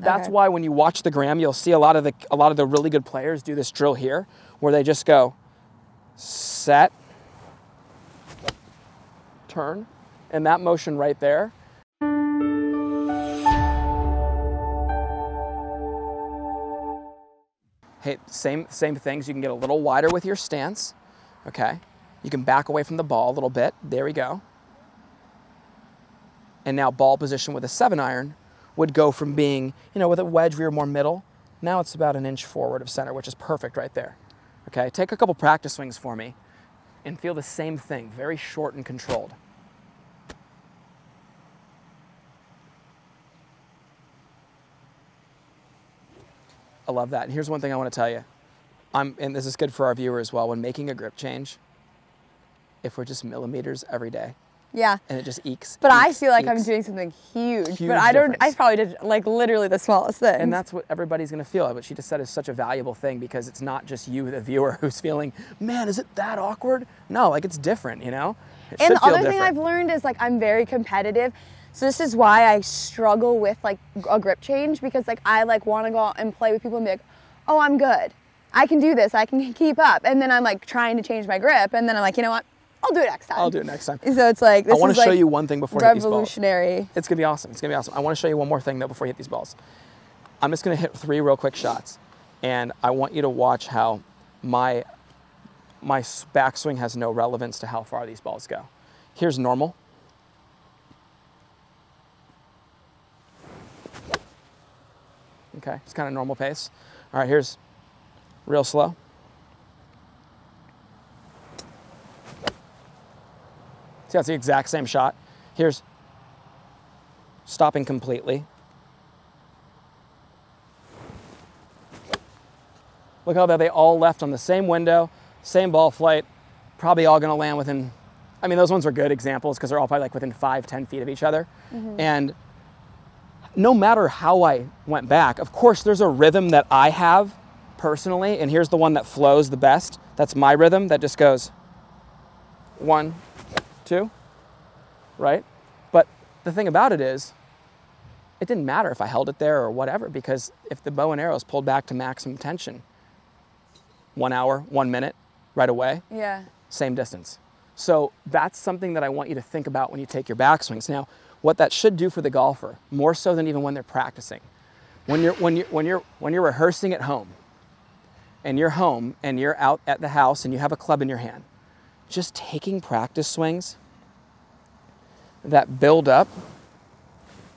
That's why when you watch the gram, you'll see a lot of the really good players do this drill here, where they just go set, turn, and that motion right there. Hey, same things. You can get a little wider with your stance, okay? You can back away from the ball a little bit. There we go. And now ball position with a 7-iron would go from being, with a wedge, we were more middle. Now it's about an inch forward of center, which is perfect right there. Okay, take a couple practice swings for me and feel the same thing, very short and controlled. I love that. And here's one thing I want to tell you. And this is good for our viewers as well, when making a grip change, if we're just millimeters every day. Yeah. And it just ekes. But I feel like I'm doing something huge. But I probably did like literally the smallest thing. And that's what everybody's going to feel. What she just said is such a valuable thing, because it's not just you, the viewer, who's feeling, man, is it that awkward? No, like it's different, And the other thing I've learned is like I'm very competitive. So this is why I struggle with like a grip change, because like I like want to go out and play with people and be like, oh, I'm good. I can do this. I can keep up. And then I'm like trying to change my grip. And then I'm like, you know what? I'll do it next time. I'll do it next time. So it's like, this I want is to show like you one thing before you hit these balls. Revolutionary. It's going to be awesome. It's going to be awesome. I want to show you one more thing though before you hit these balls. I'm just going to hit 3 real quick shots. And I want you to watch how my backswing has no relevance to how far these balls go. Here's normal. Okay, it's kind of normal pace. All right, here's real slow. See, that's the exact same shot. Here's stopping completely. Look how they all left on the same window, same ball flight, probably all gonna land within, I mean, those ones are good examples because they're all probably like within 5-10 feet of each other. Mm-hmm. And no matter how I went back, of course there's a rhythm that I have personally, and here's the one that flows the best. That's my rhythm that just goes 1, 2, right? But the thing about it is, it didn't matter if I held it there or whatever, because if the bow and arrow is pulled back to maximum tension, 1 hour, 1 minute, right away, yeah, same distance. So that's something that I want you to think about when you take your backswings. Now, what that should do for the golfer, more so than even when they're practicing, when you're rehearsing at home, and you're home and you're out at the house and you have a club in your hand, just taking practice swings that build up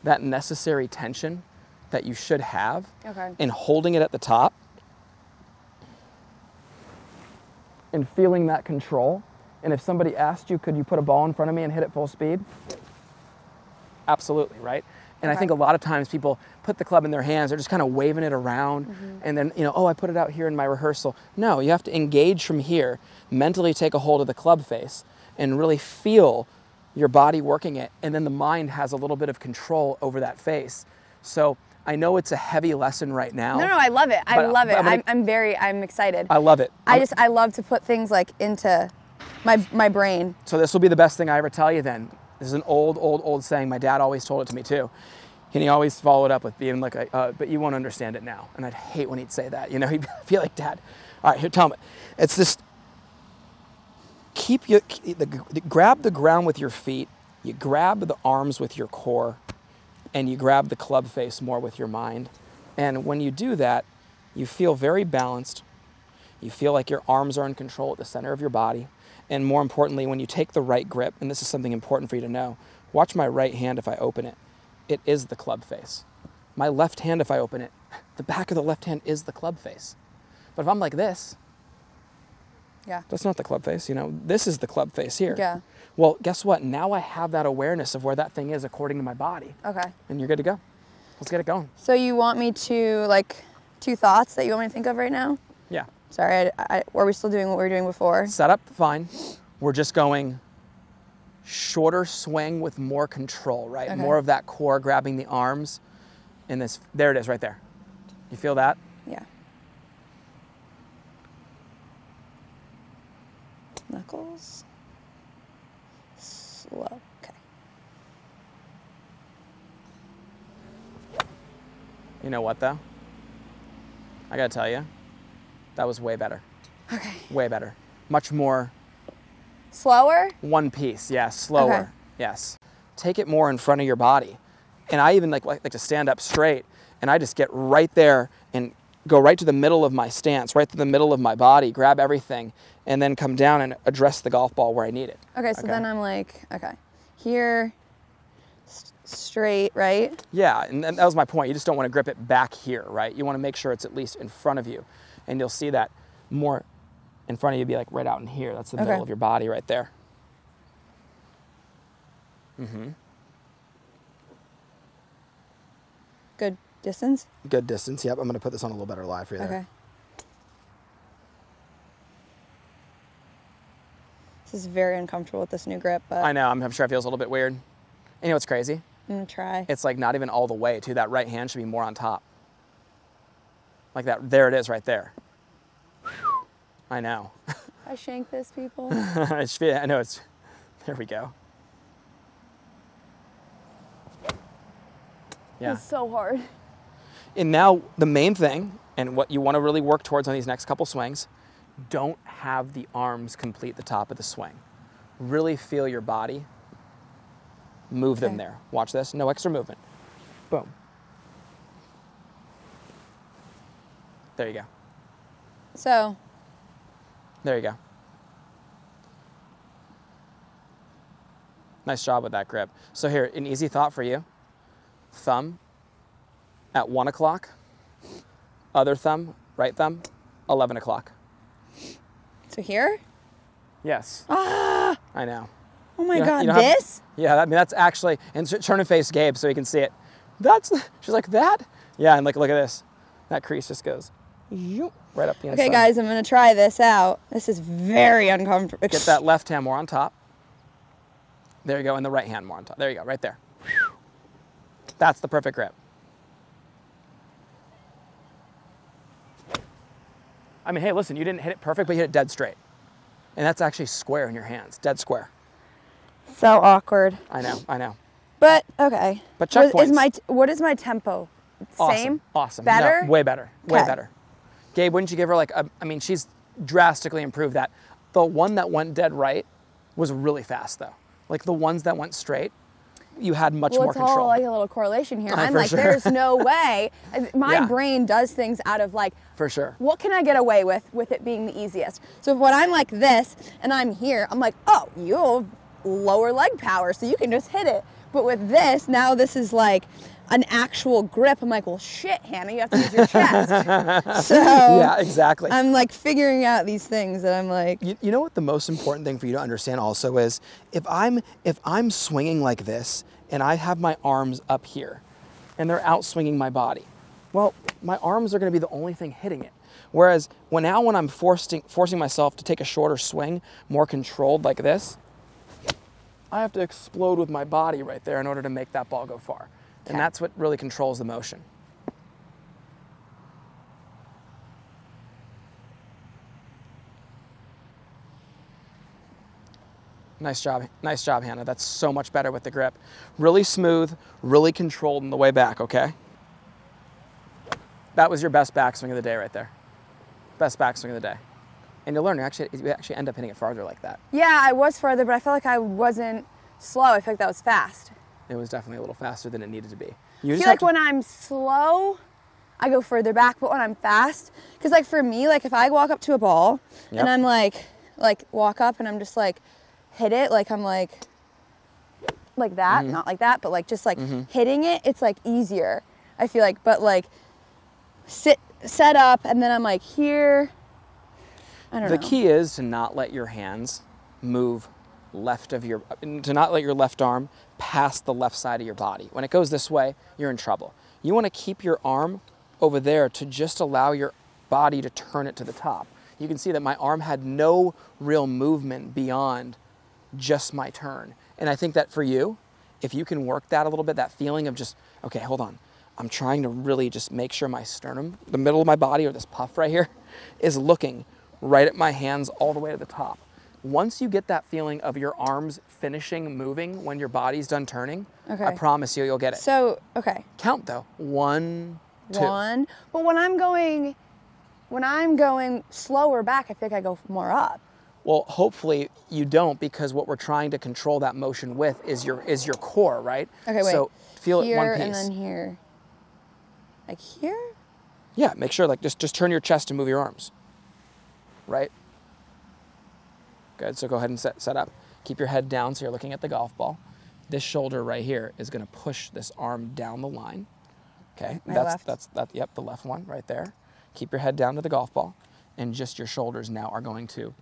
that necessary tension that you should have, and holding it at the top and feeling that control. And if somebody asked you, could you put a ball in front of me and hit it full speed? Absolutely, right? And I think a lot of times people put the club in their hands, they're just kind of waving it around, and then, oh, I put it out here in my rehearsal. No, you have to engage from here, mentally take a hold of the club face, and really feel your body working it, and then the mind has a little bit of control over that face. So I know it's a heavy lesson right now. No, I love it. I love it. I'm excited. I love it. I love to put things like into my brain. So this will be the best thing I ever tell you then. This is an old saying. My dad always told it to me too. And he always followed up with being like, but you won't understand it now. And I'd hate when he'd say that. He'd feel like, Dad, all right, here, tell me. It's this, grab the ground with your feet, you grab the arms with your core, and you grab the club face more with your mind. And when you do that, you feel very balanced. You feel like your arms are in control at the center of your body. And more importantly, when you take the right grip, and this is something important for you to know, watch my right hand if I open it. It is the club face. My left hand, if I open it, the back of the left hand is the club face. But if I'm like this, that's not the club face, this is the club face here. Yeah. Well, guess what? Now I have that awareness of where that thing is according to my body. Okay. And you're good to go. Let's get it going. So you want me to, 2 thoughts that you want me to think of right now? Yeah. Sorry, were we still doing what we were doing before? Setup, fine. We're just going shorter swing with more control, right? Okay. More of that core grabbing the arms. And this, there it is right there. You feel that? Yeah. Knuckles. Slow. Okay. You know what, though? I gotta tell you, that was way better. Okay. Way better. Much more... Slower? One piece, yes. Slower, okay. Yes. Take it more in front of your body. And I even like to stand up straight, and I just get right there and go right to the middle of my stance, right to the middle of my body, grab everything, and then come down and address the golf ball where I need it. Okay, so then I'm like, okay, here, straight, right? Yeah, and that was my point. You just don't want to grip it back here, right? You want to make sure it's at least in front of you. And you'll see that more in front of you be like right out in here. That's the middle of your body right there. Mm-hmm. Good distance? Good distance, yep. I'm going to put this on a little better lie for you there. Okay. This is very uncomfortable with this new grip, but... I know, I'm sure it feels a little bit weird. And you know what's crazy? I'm going to try. It's like not even all the way, too. That right hand should be more on top. Like that, there it is right there. I know. I shank this, people. I know it's, there we go. Yeah. It's so hard. And now the main thing, and what you want to really work towards on these next couple swings, don't have the arms complete the top of the swing. Really feel your body. Move them there. Watch this. No extra movement. Boom. There you go. So. There you go. Nice job with that grip. So here, an easy thought for you. Thumb at 1 o'clock. Other thumb, right thumb, 11 o'clock. So here? Yes. Ah! I know. Oh my God, this? Yeah, I mean, that's actually, and turn and face Gabe so he can see it. She's like, that? Yeah, and like, look at this. That crease just goes right up the inside. Okay, guys, I'm going to try this out. This is very uncomfortable. Get that left hand more on top. There you go, and the right hand more on top. There you go, right there. That's the perfect grip. I mean, hey, listen, you didn't hit it perfect, but you hit it dead straight. And that's actually square in your hands, dead square. So awkward. I know. But, okay. But checkpoints. What is my tempo? Same? Awesome. Better? No, way better. Way better. Gabe, wouldn't you give her I mean, she's drastically improved that. The one that went dead right was really fast, though. Like the ones that went straight, you had much more control. It's all like a little correlation here. I'm like, sure. There's no way. My brain does things out of like, for sure. What can I get away with it being the easiest? So when I'm like this and I'm here, I'm like, oh, you have lower leg power, so you can just hit it. But with this, now this is like an actual grip. I'm like, well, shit, Hannah, you have to use your chest. So yeah, exactly. I'm like figuring out these things that I'm like. You know what the most important thing for you to understand also is, if I'm swinging like this and I have my arms up here and they're out swinging my body, well, my arms are going to be the only thing hitting it. Whereas when I'm forcing myself to take a shorter swing, more controlled like this, I have to explode with my body right there in order to make that ball go far. And that's what really controls the motion. Nice job, Hannah. That's so much better with the grip. Really smooth, really controlled on the way back, okay? That was your best backswing of the day right there. Best backswing of the day. And you'll learn, you actually end up hitting it farther like that. Yeah, I was farther, but I felt like I wasn't slow. I felt like that was fast. It was definitely a little faster than it needed to be. I feel like when I'm slow, I go further back, but when I'm fast, because like for me, like if I walk up to a ball and I'm like walk up and I'm just like hit it, like I'm like that, not like that, but like just like hitting it, it's like easier. I feel like, but like set up and then I'm like here. I don't know. The key is to not let your hands move to not let your left arm pass the left side of your body. When it goes this way, you're in trouble. You want to keep your arm over there to just allow your body to turn it to the top. You can see that my arm had no real movement beyond just my turn. And I think that for you, if you can work that a little bit, that feeling of just, okay, hold on. I'm trying to really just make sure my sternum, the middle of my body, or this puff right here, is looking right at my hands all the way to the top. Once you get that feeling of your arms finishing moving when your body's done turning, I promise you'll get it. So, okay. Count though. 1, 2. 1. But when I'm going slower back, I think I go more up. Well, hopefully you don't, because what we're trying to control that motion with is your core, right? Okay, wait. So feel here, it one piece. and then here. Like here? Yeah, make sure, like, just turn your chest and move your arms. Right? Good, so go ahead and set up. Keep your head down so you're looking at the golf ball. This shoulder right here is gonna push this arm down the line. Okay, yep, the left one right there. Keep your head down to the golf ball, and just your shoulders now are going to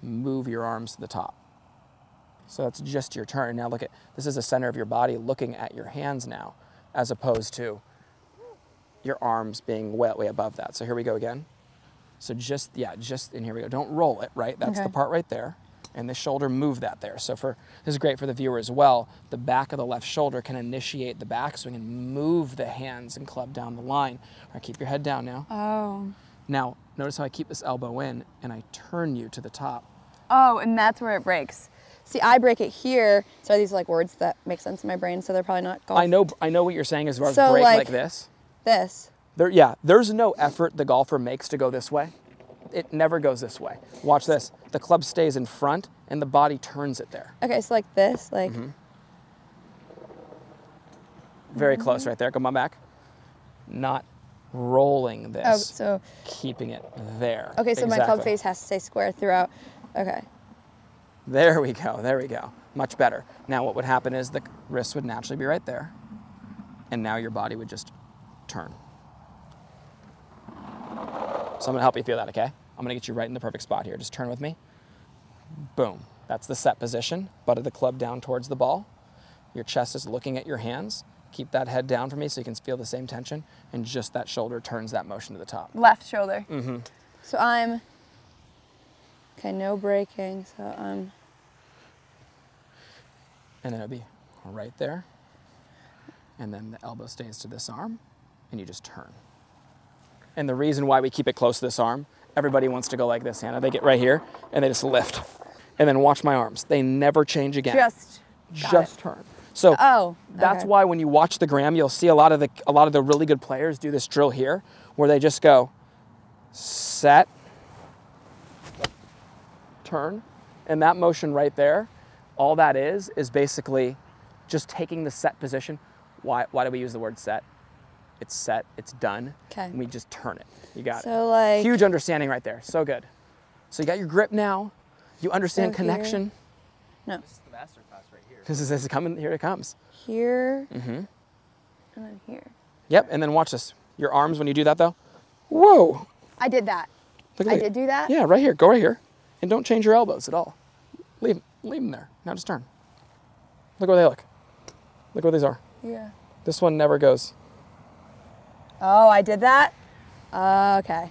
move your arms to the top. So that's just your turn. Now look at, this is the center of your body looking at your hands now, as opposed to your arms being way above that. So here we go again. So just, and here we go. Don't roll it, right? That's the part right there. And this shoulder, move that there. So this is great for the viewer as well. The back of the left shoulder can initiate the backswing and move the hands and club down the line. All right, keep your head down now. Oh. Now, notice how I keep this elbow in and I turn you to the top. Oh, and that's where it breaks. See, I break it here. So these are like words that make sense in my brain, so they're probably not golf. I know what you're saying as far as break like this. This. There's no effort the golfer makes to go this way. It never goes this way. Watch this. The club stays in front and the body turns it there. Okay, so like this, like. Very close right there. Come on back. Not rolling this. Oh, so. Keeping it there. Okay, so my club face has to stay square throughout. Okay. There we go. Much better. Now what would happen is the wrist would naturally be right there. And now your body would just turn. So I'm gonna help you feel that, okay? I'm gonna get you right in the perfect spot here. Just turn with me. Boom. That's the set position. Butt of the club down towards the ball. Your chest is looking at your hands. Keep that head down for me so you can feel the same tension. And just that shoulder turns that motion to the top. Left shoulder. So I'm, okay, no braking, so I'm. And then it'll be right there. And then the elbow stays to this arm and you just turn. And the reason why we keep it close to this arm, everybody wants to go like this, Hannah. They get right here and they just lift. And then watch my arms. They never change again. Just turn. So that's why when you watch the gram, you'll see a lot of the really good players do this drill here, where they just go set, turn, and that motion right there, all that is basically just taking the set position. Why do we use the word set? It's set, it's done. Okay. And we just turn it. You got it. So like. Huge understanding right there. So good. So you got your grip now. You understand connection. Here. No. This is the master class right here. This is coming. Here it comes. Here. And then here. Yep. And then watch this. Your arms when you do that though. Whoa. I did that. I did do that? Yeah, right here. Go right here. And don't change your elbows at all. Leave them there. Now just turn. Look where they look. Look where these are. Yeah. This one never goes. Oh, I did that? Okay.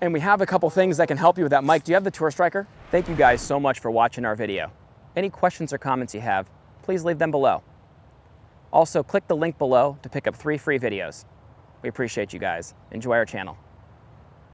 And we have a couple things that can help you with that. Mike, do you have the Tour Striker? Thank you guys so much for watching our video. Any questions or comments you have, please leave them below. Also, click the link below to pick up 3 free videos. We appreciate you guys. Enjoy our channel.